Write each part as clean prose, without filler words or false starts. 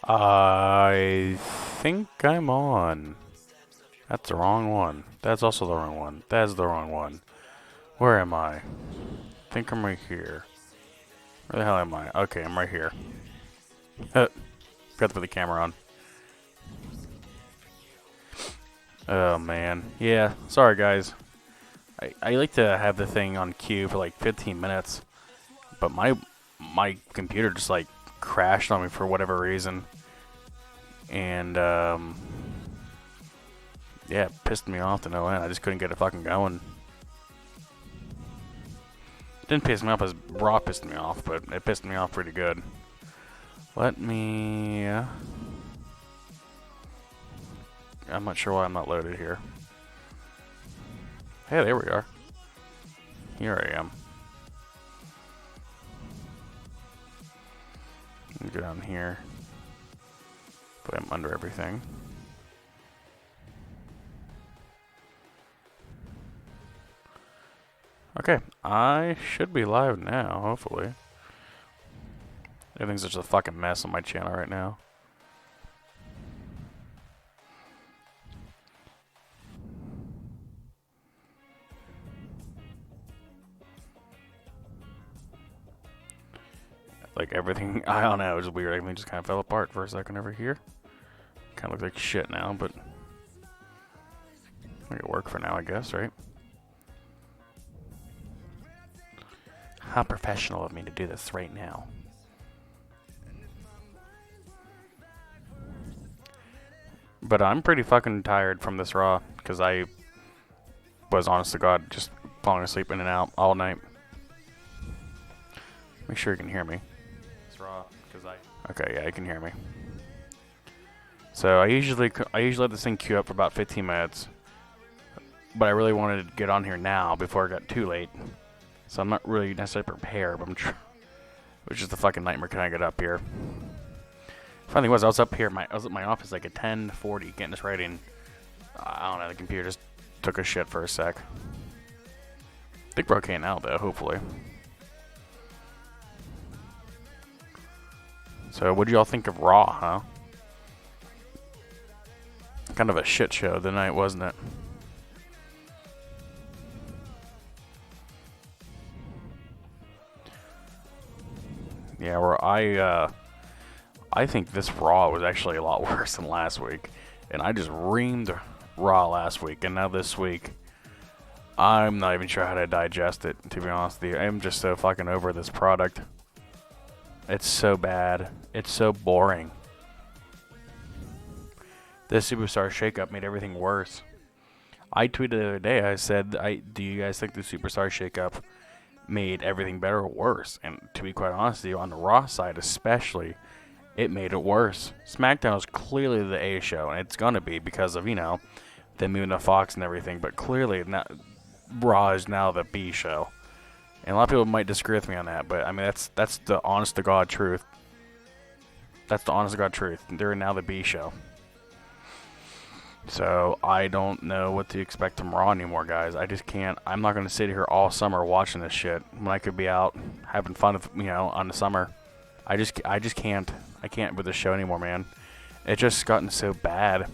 I think I'm on. That's the wrong one. That's also the wrong one. That's the wrong one. Where am I? I think I'm right here. Where the hell am I? Okay, I'm right here. Forgot to put the camera on. Oh, man. Yeah, sorry, guys. I like to have the thing on queue for like 15 minutes, but my computer just like crashed on me for whatever reason, and yeah, it pissed me off to no end. I just couldn't get it fucking going. It didn't piss me off as Raw pissed me off, but it pissed me off pretty good. Let me. I'm not sure why I'm not loaded here. Hey, there we are. Here I am. Go down here. But I'm under everything. Okay, I should be live now, hopefully. Everything's just a fucking mess on my channel right now. Like everything, I don't know, it was weird. Everything just kind of fell apart for a second over here. Kind of looks like shit now, but make it work for now, I guess, right? How professional of me to do this right now. But I'm pretty fucking tired from this Raw, because I was, honest to God, just falling asleep in and out all night. Make sure you can hear me. It's Raw, because Okay, yeah, you can hear me. So I usually let this thing queue up for about 15 minutes, but I really wanted to get on here now before it got too late. So I'm not really necessarily prepared, but which is the fucking nightmare. Can I get up here? Funny thing was, I was up here. I was at my office like at 10:40 getting this ready, and I don't know. The computer just took a shit for a sec. I think we're okay now, though. Hopefully. So, what did y'all think of Raw, huh? Kind of a shit show tonight, wasn't it? Yeah, where I think this Raw was actually a lot worse than last week, and I just reamed Raw last week, and now this week, I'm not even sure how to digest it, to be honest with you. I'm just so fucking over this product. It's so bad. It's so boring. This Superstar shakeup made everything worse. I tweeted the other day, I said, do you guys think the Superstar shakeup made everything better or worse? And to be quite honest with you, on the Raw side especially, it made it worse. SmackDown is clearly the A show, and it's going to be because of, you know, them moving to Fox and everything, but clearly Raw is now the B show. And a lot of people might disagree with me on that, but I mean, that's the honest-to-God truth. That's the honest-to-God truth. They're now the B show. So, I don't know what to expect from Raw anymore, guys. I just can't. I'm not going to sit here all summer watching this shit when I could be out having fun with, you know, on the summer. I just can't. I can't with this show anymore, man. It's just gotten so bad.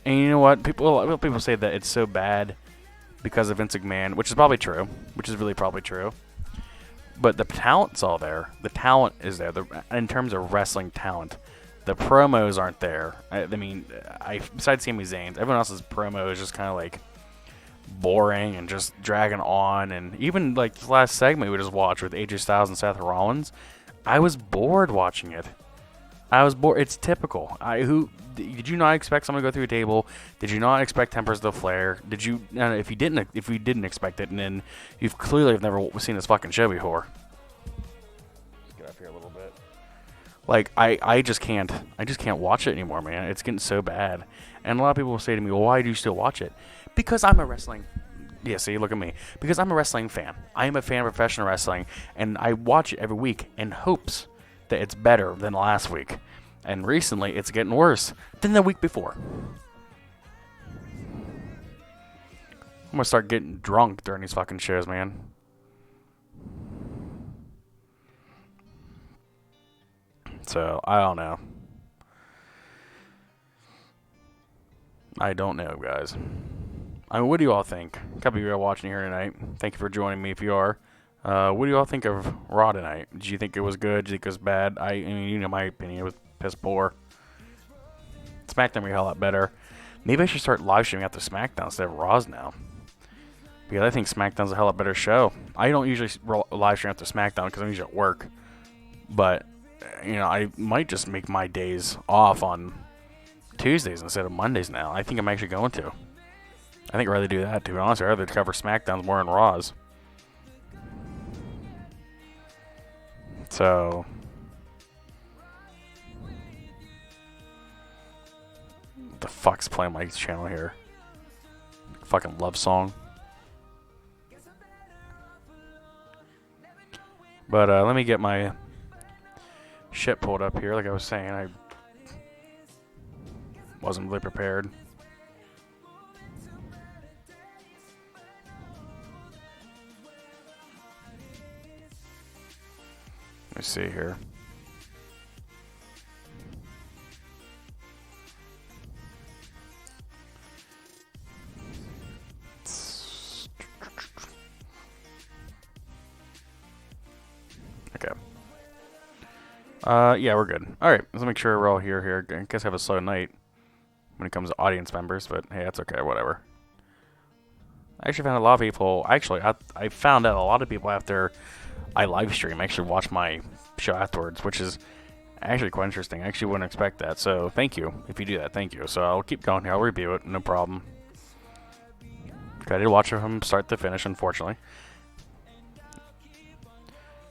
And you know what? People say that it's so bad because of Vince McMahon, which is probably true. Which is really probably true. But the talent's all there. The talent is there. In terms of wrestling talent. The promos aren't there. I mean, besides Sami Zayn's, everyone else's promo is just kind of like boring and just dragging on. And even like the last segment we just watched with AJ Styles and Seth Rollins, I was bored watching it. I was bored. It's typical. Did you not expect someone to go through a table? Did you not expect Tempers to flare? Did you? If you didn't expect it, and then you've clearly have never seen this fucking show before. Just get up here a little bit. Like, I just can't watch it anymore, man. It's getting so bad. And a lot of people will say to me, well, why do you still watch it? Because I'm a wrestling... Yeah, see, look at me. Because I'm a wrestling fan. I am a fan of professional wrestling, and I watch it every week in hopes that it's better than last week. And recently, it's getting worse than the week before. I'm gonna start getting drunk during these fucking shows, man. So, I don't know. I don't know, guys. I mean, what do you all think? A couple of you are watching here tonight. Thank you for joining me if you are. What do you all think of Raw tonight? Did you think it was good? Did you think it was bad? I mean, you know my opinion. It was piss poor. SmackDown were a lot better. Maybe I should start live streaming after SmackDown instead of Raws now. Because I think SmackDown's a hell of a better show. I don't usually live stream after SmackDown because I'm usually at work. But, you know, I might just make my days off on Tuesdays instead of Mondays now. I think I'm actually going to. I think I'd rather do that, to be honest. I'd rather cover SmackDowns more than Raws. So, what the fuck's playing my channel here? Fucking love song. But let me get my shit pulled up here. Like I was saying, I wasn't really prepared. Let me see here. Okay. Yeah, we're good. Alright, let's make sure we're all here. I guess I have a slow night when it comes to audience members, but hey, that's okay, whatever. I actually found a lot of people, I found out a lot of people after I live stream actually watch my show afterwards, which is actually quite interesting. I actually wouldn't expect that, so thank you if you do that, thank you. So I'll keep going here, I'll review it, no problem. Okay, I did watch it from start to finish, unfortunately.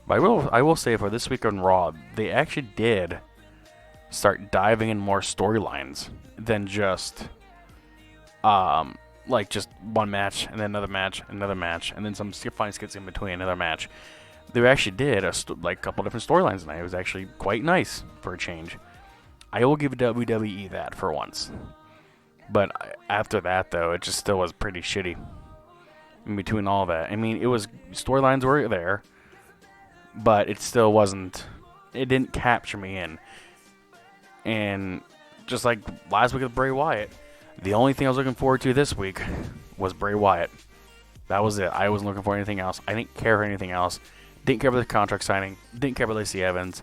But I will say for this week on Raw, they actually did start diving in more storylines than just like just one match and then another match, and then some funny skits in between, another match. They actually did a couple different storylines tonight. It was actually quite nice for a change. I will give WWE that for once. But after that, though, it just still was pretty shitty. In between all that, I mean, it was storylines were there, but it still wasn't. It didn't capture me in. And just like last week with Bray Wyatt, the only thing I was looking forward to this week was Bray Wyatt. That was it. I wasn't looking for anything else. I didn't care for anything else. Didn't care about the contract signing. Didn't care about Lacey Evans.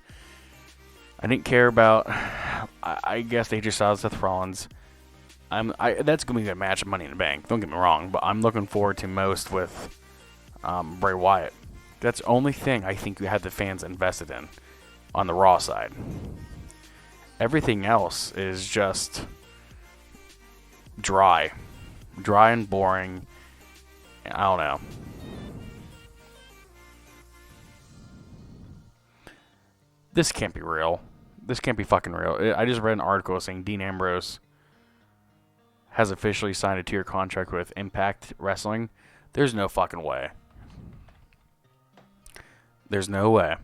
I didn't care about, I guess, AJ Styles, Seth Rollins. That's going to be a match of Money in the Bank. Don't get me wrong, but I'm looking forward to most with Bray Wyatt. That's the only thing I think we had the fans invested in on the Raw side. Everything else is just dry and boring. I don't know. This can't be real. This can't be fucking real. I just read an article saying Dean Ambrose has officially signed a 2-year contract with Impact Wrestling. There's no fucking way. There's no way.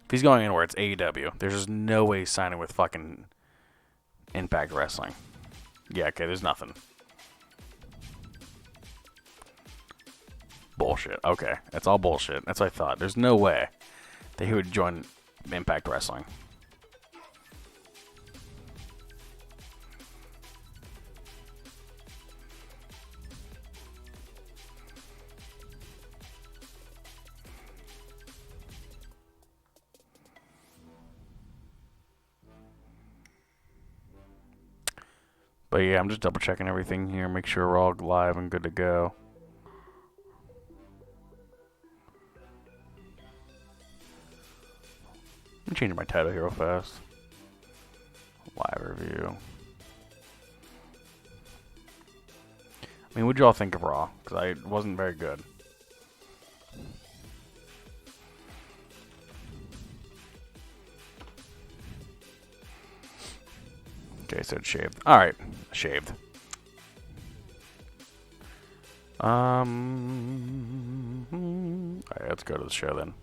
If he's going anywhere, it's AEW. There's just no way he's signing with fucking Impact Wrestling. Yeah, okay, there's nothing. Bullshit. Okay, that's all bullshit. That's what I thought. There's no way that he would join Impact Wrestling. But yeah, I'm just double checking everything here, make sure we're all live and good to go. I'm changing my title here real fast. Live review. I mean, what'd y'all think of Raw? Because it wasn't very good. Okay, so it's shaved. Alright, shaved. Alright, let's go to the show then.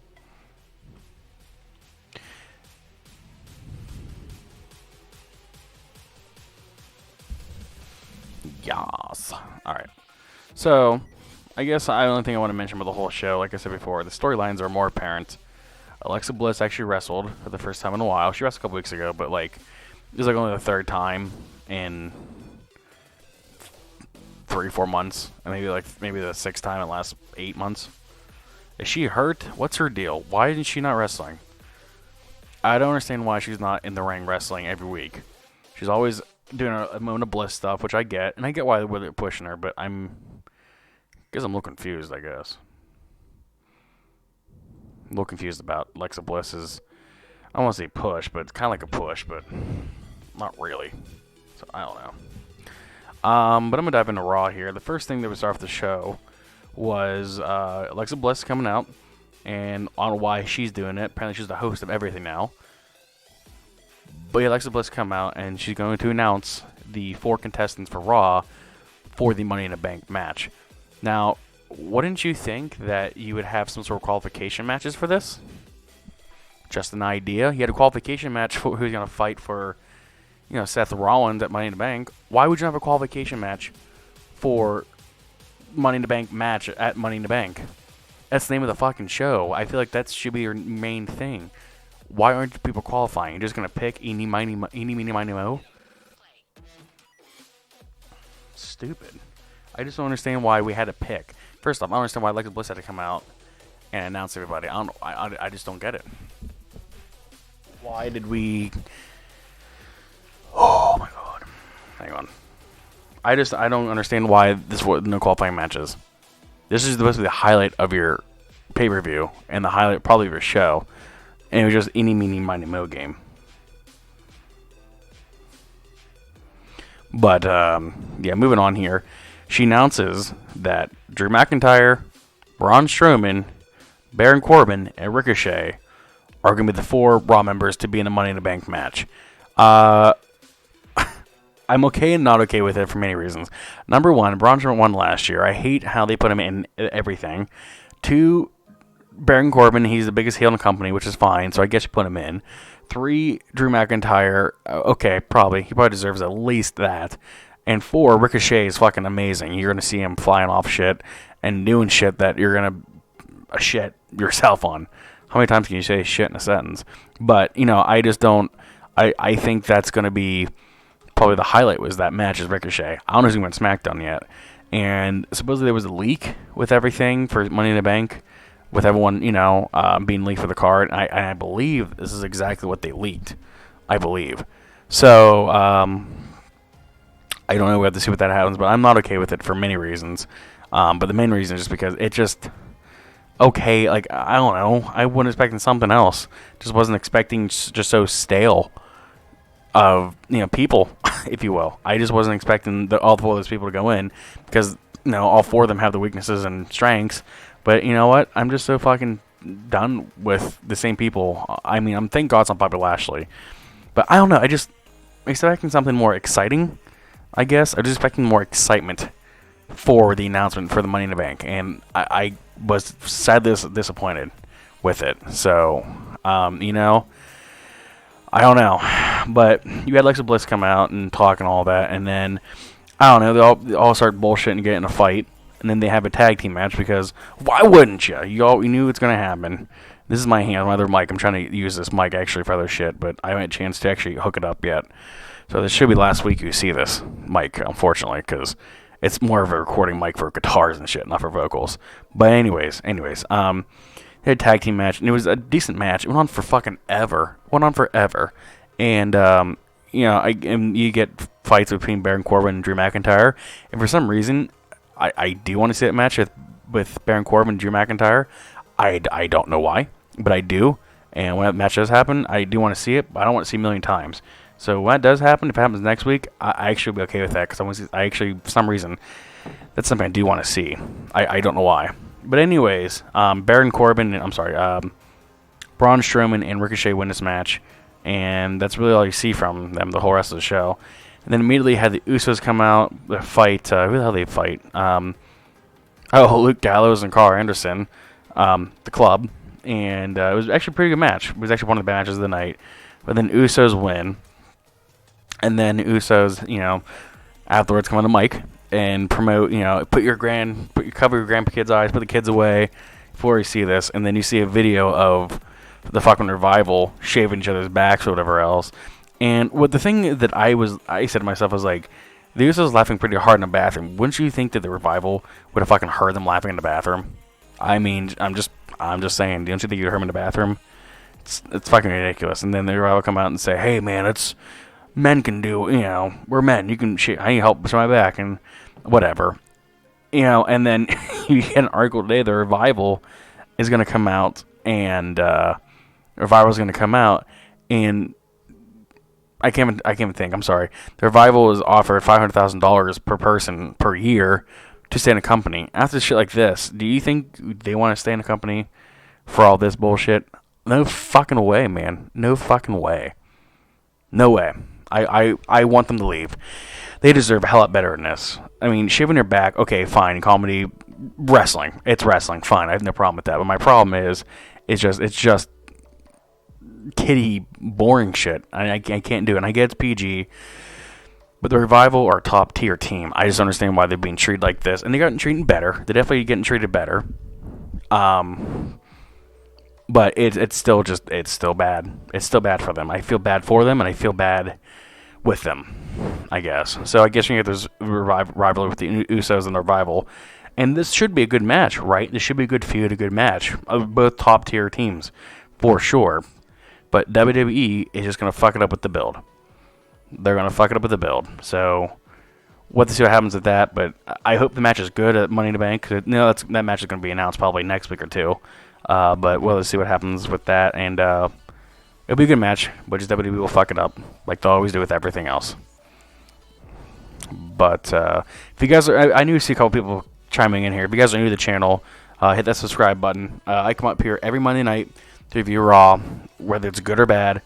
Yas. Alright. So, I guess the only thing I want to mention about the whole show, like I said before, the storylines are more apparent. Alexa Bliss actually wrestled for the first time in a while. She wrestled a couple weeks ago, but like, it was like only the third time in 3-4 months, and maybe the 6th time in the last 8 months. Is she hurt? What's her deal? Why isn't she not wrestling? I don't understand why she's not in the ring wrestling every week. She's always doing a moment of bliss stuff, which I get, and I get why they're pushing her, but I guess I'm a little confused, I guess. I'm a little confused about Alexa Bliss's, I don't want to say push, but it's kind of like a push, but not really. So, I don't know. But I'm going to dive into Raw here. The first thing that we start off the show was Alexa Bliss coming out, and on why she's doing it. Apparently she's the host of everything now. But yeah, Alexa Bliss come out, and she's going to announce the 4 contestants for Raw for the Money in the Bank match. Now, wouldn't you think that you would have some sort of qualification matches for this? Just an idea. You had a qualification match for who's going to fight for, Seth Rollins at Money in the Bank. Why would you have a qualification match for Money in the Bank match at Money in the Bank? That's the name of the fucking show. I feel like that should be your main thing. Why aren't people qualifying? You're just going to pick eeny, miny, mo? Stupid. I just don't understand why we had to pick. First off, I don't understand why Alexa Bliss had to come out and announce everybody. I just don't get it. Why did we... Oh my god. Hang on. I don't understand why this was no qualifying matches. This is supposed to be the highlight of your pay-per-view and the highlight probably of your show. And it was just eeny, meeny, miny, mo game. But, yeah, moving on here. She announces that Drew McIntyre, Braun Strowman, Baron Corbin, and Ricochet are going to be the 4 Raw members to be in a Money in the Bank match. I'm okay and not okay with it for many reasons. Number 1, Braun Strowman won last year. I hate how they put him in everything. 2, Baron Corbin, he's the biggest heel in the company, which is fine, so I guess you put him in. 3, Drew McIntyre, okay, probably. He probably deserves at least that. And 4, Ricochet is fucking amazing. You're going to see him flying off shit and doing shit that you're going to shit yourself on. How many times can you say shit in a sentence? But, I just don't... I think that's going to be... Probably the highlight was that match is Ricochet. I don't know who's going to SmackDown yet. And supposedly there was a leak with everything for Money in the Bank. With everyone, being leaked for the card. And I believe this is exactly what they leaked. I believe. So, I don't know. We have to see what that happens. But I'm not okay with it for many reasons. But the main reason is just because it just... Okay, like, I don't know. I wasn't expecting something else. Just wasn't expecting just so stale of, people, if you will. I just wasn't expecting all 4 of those people to go in. Because, all 4 of them have the weaknesses and strengths. But you know what? I'm just so fucking done with the same people. I mean, thank God it's not Bobby Lashley. But I don't know. I just expecting something more exciting, I guess. I was expecting more excitement for the announcement for the Money in the Bank. And I was sadly disappointed with it. So, I don't know. But you had Alexa Bliss come out and talk and all that. And then, I don't know, they all start bullshitting and get in a fight. And then they have a tag team match because why wouldn't you? You knew it's going to happen. This is my hand, my other mic. I'm trying to use this mic actually for other shit, but I haven't had a chance to actually hook it up yet. So this should be last week you see this mic, unfortunately, because it's more of a recording mic for guitars and shit, not for vocals. But anyways, they had a tag team match, and it was a decent match. It went on for fucking ever. And, you get fights between Baron Corbin and Drew McIntyre, and for some reason... I do want to see that match with Baron Corbin and Drew McIntyre. I don't know why, but I do. And when that match does happen, I do want to see it, but I don't want to see it a million times. So when that does happen, if it happens next week, I actually will be okay with that. Because I actually, for some reason, that's something I do want to see. I don't know why. But anyways, Baron Corbin, Braun Strowman and Ricochet win this match. And that's really all you see from them the whole rest of the show. And then immediately had the Usos come out, fight. Who the hell did they fight? Luke Gallows and Carl Anderson, the Club. And it was actually a pretty good match. It was actually one of the best matches of the night. But then Usos win. And then Usos, afterwards come on the mic and promote, cover your grandkids' eyes, put the kids away before you see this. And then you see a video of the fucking Revival shaving each other's backs or whatever else. And what the thing that I said to myself was like, the Usos laughing pretty hard in the bathroom. Wouldn't you think that the Revival would have fucking heard them laughing in the bathroom? I mean, I'm just saying. Don't you think you'd heard them in the bathroom? It's fucking ridiculous. And then the Revival come out and say, "Hey, man, it's men can do. You know, we're men. You can. I need help with my back and whatever. You know." And then you get an article today. The Revival is going to come out, and Revival is going to come out, and I can't even think. I'm sorry. The Revival was offered $500,000 per person per year to stay in a company. After shit like this, do you think they want to stay in a company for all this bullshit? No fucking way, man. No fucking way. No way. I want them to leave. They deserve a hell lot better than this. I mean, shaving your back, okay, fine. Comedy, wrestling. It's wrestling. Fine. I have no problem with that. But my problem is, it's just kiddie, boring shit. I can't do it. And I get it's PG, but the Revival are a top tier team. I just don't understand why they're being treated like this. And they got treated better. They're definitely getting treated better. But it's still bad. It's still bad for them. I feel bad for them, and I feel bad with them, I guess. So I guess you get this rivalry with the Usos and the Revival. And this should be a good match, right? This should be a good feud, a good match of both top tier teams, for sure. But WWE is just going to fuck it up with the build. They're going to fuck it up with the build. So we'll have to see what happens with that. But I hope the match is good at Money in the Bank. That match is going to be announced probably next week or two. But we'll see what happens with that. And it'll be a good match. But just WWE will fuck it up like they always do with everything else. But if you guys are... I knew you see a couple people chiming in here. If you guys are new to the channel, hit that subscribe button. I come up here every Monday night to review Raw, whether it's good or bad.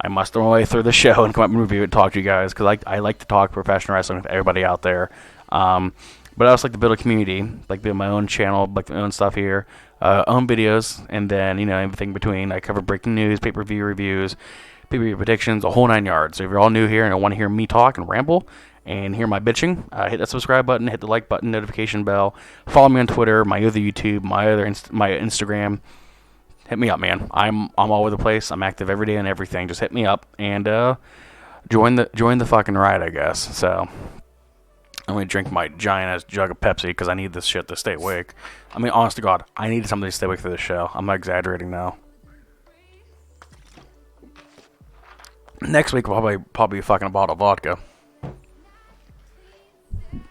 I must throw my way through the show and come up and review it and talk to you guys, because I like to talk professional wrestling with everybody out there. But I also like to build a community, like build my own channel, like my own stuff here, own videos, and then, you know, everything between. I cover breaking news, pay-per-view reviews, pay-per-view predictions, a whole 9 yards. So if you're all new here and want to hear me talk and ramble and hear my bitching, hit that subscribe button, hit the like button, notification bell, follow me on Twitter, my other YouTube, my Instagram. Hit me up, man. I'm all over the place. I'm active every day and everything. Just hit me up and join the fucking ride, I guess. So I'm gonna drink my giant ass jug of Pepsi because I need this shit to stay awake. I mean, honest to God, I need something to stay awake for this show. I'm not exaggerating now. Next week will probably fucking a bottle of vodka.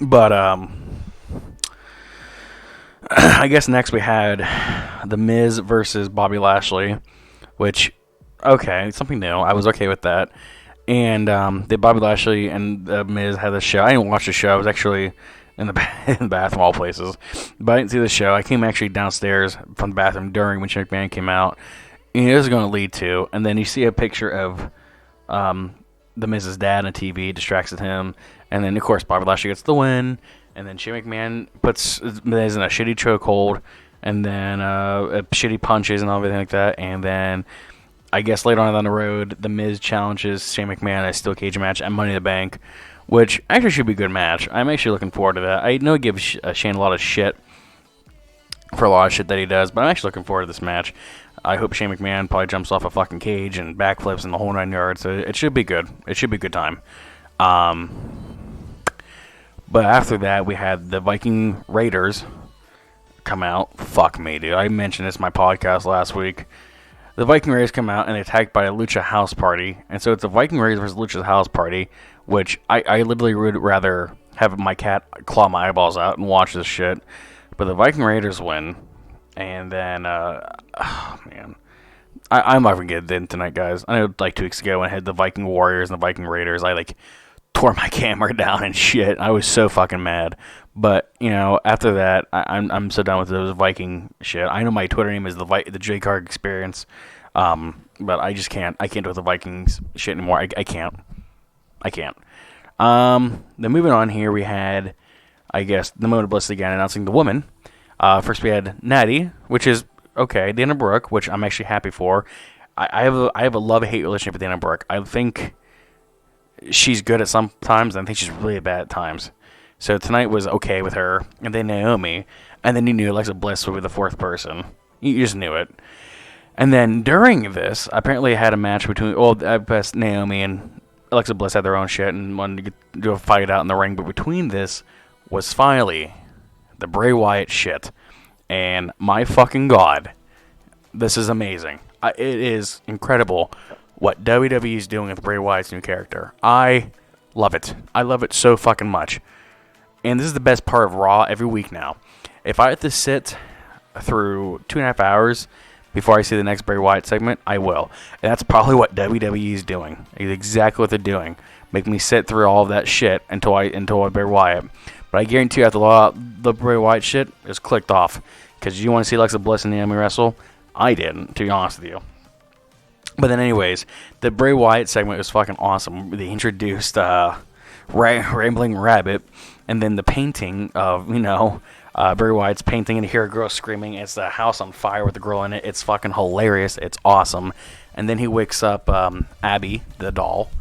But I guess next we had The Miz versus Bobby Lashley, which, okay, something new. I was okay with that. And Bobby Lashley and The Miz had the show. I didn't watch the show. I was actually in the bathroom, all places. But I didn't see the show. I came actually downstairs from the bathroom during when Shane McMahon came out. And it was going to lead to. And then you see a picture of The Miz's dad on TV, distracts him. And then, of course, Bobby Lashley gets the win. And then Shane McMahon puts Miz in a shitty chokehold, and then shitty punches and everything like that. And then I guess later on down the road, The Miz challenges Shane McMahon in a steel cage match at Money in the Bank, which actually should be a good match. I'm actually looking forward to that. I know he gives Shane a lot of shit for a lot of shit that he does, but I'm actually looking forward to this match. I hope Shane McMahon probably jumps off a fucking cage and backflips in the whole 9 yards. So it should be good. It should be a good time. But after that, we had the Viking Raiders come out. Fuck me, dude. I mentioned this in my podcast last week. The Viking Raiders come out and they're attacked by a Lucha House Party. And so it's the Viking Raiders versus Lucha House Party, which I literally would rather have my cat claw my eyeballs out and watch this shit. But the Viking Raiders win. And then, oh, man. I'm not going to get it in tonight, guys. I know like 2 weeks ago when I had the Viking Warriors and the Viking Raiders, I tore my camera down and shit. I was so fucking mad. But, you know, after that, I'm so done with those Viking shit. I know my Twitter name is the J Card Experience, but I just can't. I can't do the Vikings shit anymore. I can't. Then moving on here, we had, I guess, the Moment of Bliss again announcing the woman. First we had Natty, which is okay. Dana Brooke, which I'm actually happy for. I have a love-hate relationship with Dana Brooke. I think she's good at some times, and I think she's really bad at times. So tonight was okay with her, and then Naomi, and then you knew Alexa Bliss would be the 4th person. You just knew it. And then during this, apparently I had a match between, at best Naomi and Alexa Bliss had their own shit and wanted to do a fight out in the ring. But between this was finally the Bray Wyatt shit. And my fucking God, this is amazing. It is incredible what WWE is doing with Bray Wyatt's new character. I love it. I love it so fucking much. And this is the best part of Raw every week now. If I have to sit through 2.5 hours before I see the next Bray Wyatt segment, I will. And that's probably what WWE is doing. It's exactly what they're doing. Make me sit through all of that shit until I Bray Wyatt. But I guarantee you after the Bray Wyatt shit is clicked off. Because you want to see Alexa Bliss and Naomi wrestle? I didn't, to be honest with you. But then anyways, the Bray Wyatt segment was fucking awesome. They introduced Rambling Rabbit, and then the painting of, Bray Wyatt's painting, and you hear a girl screaming. It's the house on fire with the girl in it. It's fucking hilarious. It's awesome. And then he wakes up Abby, the doll,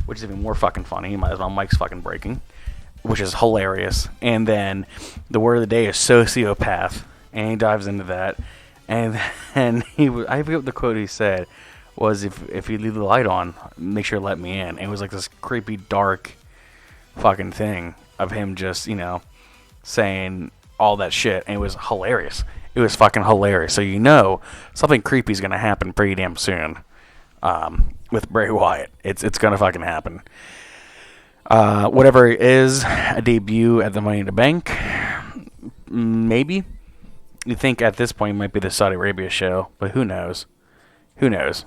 which is even more fucking funny. Might as well Mike's fucking breaking, which is hilarious. And then the word of the day is sociopath, and he dives into that. And then I forget what the quote he said was, if you leave the light on, make sure to let me in. And it was like this creepy, dark fucking thing of him just, saying all that shit. And it was hilarious. It was fucking hilarious. So something creepy is going to happen pretty damn soon with Bray Wyatt. It's going to fucking happen. Whatever it is, a debut at the Money in the Bank. Maybe. You think at this point it might be the Saudi Arabia show, but who knows? Who knows?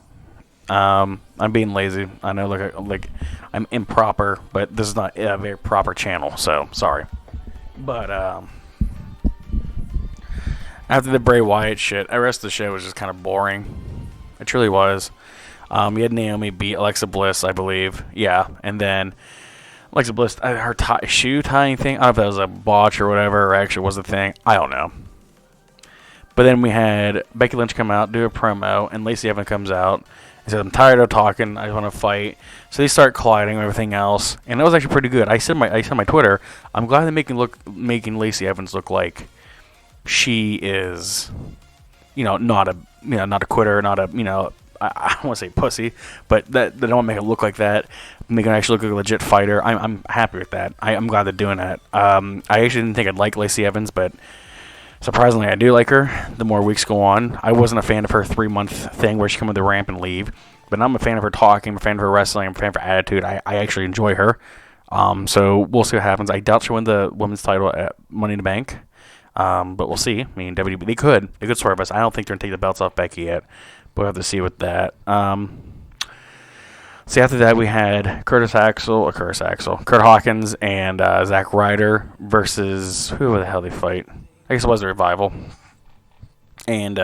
I'm being lazy. I know, like I'm improper, but this is not a very proper channel, so sorry. But after the Bray Wyatt shit, the rest of the show was just kind of boring. It truly was. We had Naomi beat Alexa Bliss, I believe. Yeah, and then Alexa Bliss, her shoe tying thing. I don't know if that was a botch or whatever, or actually was a thing. I don't know. But then we had Becky Lynch come out, do a promo, and Lacey Evans comes out and says, "I'm tired of talking. I just want to fight." So they start colliding and everything else, and that was actually pretty good. I said on my Twitter, I'm glad they're making Lacey Evans look like she is, not a quitter, not a, I don't want to say pussy, but that they don't make it look like that. Make her actually look like a legit fighter. I'm happy with that. I'm glad they're doing that. I actually didn't think I'd like Lacey Evans, but surprisingly, I do like her the more weeks go on. I wasn't a fan of her 3-month thing where she come with the ramp and leave. But now I'm a fan of her talking, I'm a fan of her wrestling, I'm a fan of her attitude. I actually enjoy her. So we'll see what happens. I doubt she'll win the women's title at Money in the Bank. But we'll see. I mean, WWE, they could swerve us. I don't think they're going to take the belts off Becky yet. But we'll have to see with that. So after that, we had Kurt Hawkins and Zack Ryder versus, who the hell they fight? I guess it was the Revival. And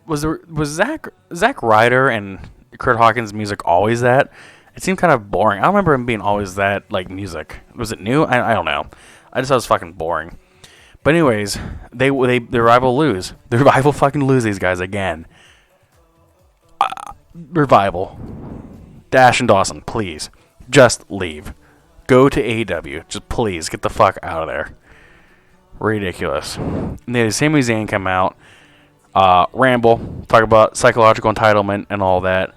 was Zack Ryder and Kurt Hawkins' music always that? It seemed kind of boring. I don't remember him being always that, like, music. Was it new? I don't know. I just thought it was fucking boring. But anyways, the Revival lose. The Revival fucking lose these guys again. Revival. Dash and Dawson, please. Just leave. Go to AEW. Just please get the fuck out of there. Ridiculous. And they had Sami Zayn come out, ramble, talk about psychological entitlement and all that.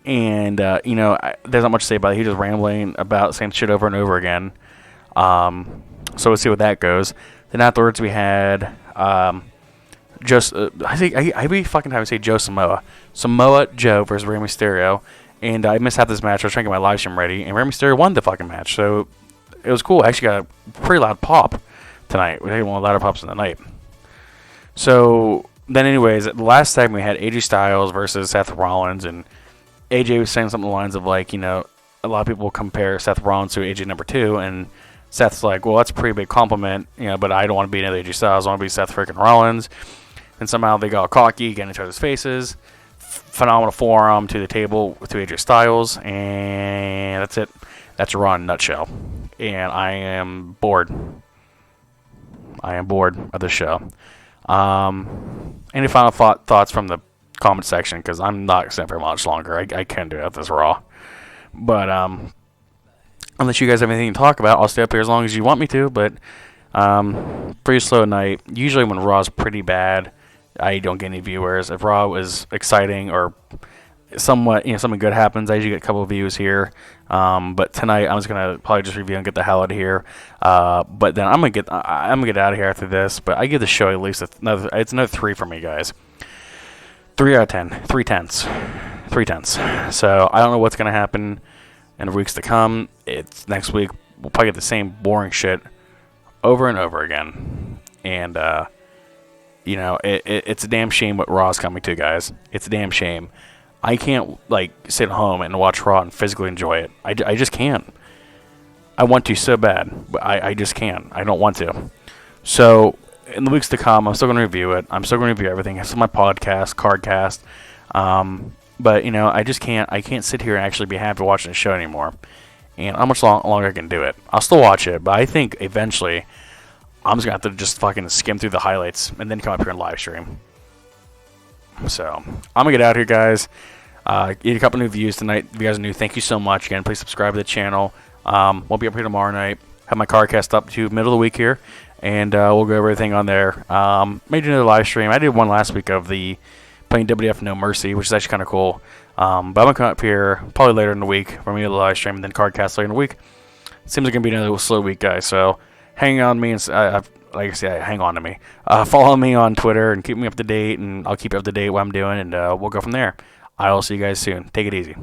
And, there's not much to say about it. He's just rambling about the same shit over and over again. So we'll see what that goes. Then afterwards we had I be fucking having to say Joe Samoa Joe versus Rey Mysterio. And I missed half this match. I was trying to get my live stream ready, and Rey Mysterio won the fucking match. So it was cool. I actually got a pretty loud pop tonight. We had one of the louder pops in the night. So then anyways, the last segment we had AJ Styles versus Seth Rollins, and AJ was saying something along the lines of, like, a lot of people compare Seth Rollins to AJ number 2, and Seth's like, well, that's a pretty big compliment, but I don't want to be another AJ Styles. I want to be Seth freaking Rollins. And somehow they got cocky, getting each other's faces. Phenomenal forearm to the table to AJ Styles, and that's it. That's a Raw in a nutshell. And I am bored. Of the show. Any final thoughts from the comment section? Because I'm not extending for much longer. I can't do it at this Raw. But unless you guys have anything to talk about, I'll stay up here as long as you want me to. But pretty slow night. Usually when Raw's pretty bad, I don't get any viewers. If Raw was exciting or somewhat, something good happens, I usually get a couple of views here. But tonight I'm just gonna probably just review and get the hell out of here. But then I'm gonna get out of here after this. But I give the show at least it's another 3 for me, guys. 3 out of 10, 3/10, 3/10. So I don't know what's gonna happen in the weeks to come. It's next week. We'll probably get the same boring shit over and over again. And it's a damn shame what Raw's coming to, guys. It's a damn shame. I can't sit at home and watch Raw and physically enjoy it. I just can't. I want to so bad, but I just can't. I don't want to. So in the weeks to come, I'm still going to review it. I'm still going to review everything. It's my podcast, Cardcast. But I just can't. I can't sit here and actually be happy watching the show anymore. And how much longer I can do it? I'll still watch it, but I think eventually I'm just gonna have to just fucking skim through the highlights and then come up here and live stream. So I'm gonna get out here, guys. Get a couple new views tonight. If you guys are new, thank you so much. Again, please subscribe to the channel. We'll be up here tomorrow night. Have my Cardcast up to middle of the week here, and we'll go over everything on there. Maybe another live stream. I did one last week of the playing WWF No Mercy, which is actually kind of cool. But I'm going to come up here probably later in the week for me to live stream, and then Cardcast later in the week. Seems like going to be another slow week, guys. So hang on to me, and like I said, hang on to me. Follow me on Twitter and keep me up to date, and I'll keep you up to date what I'm doing, and we'll go from there. I will see you guys soon. Take it easy.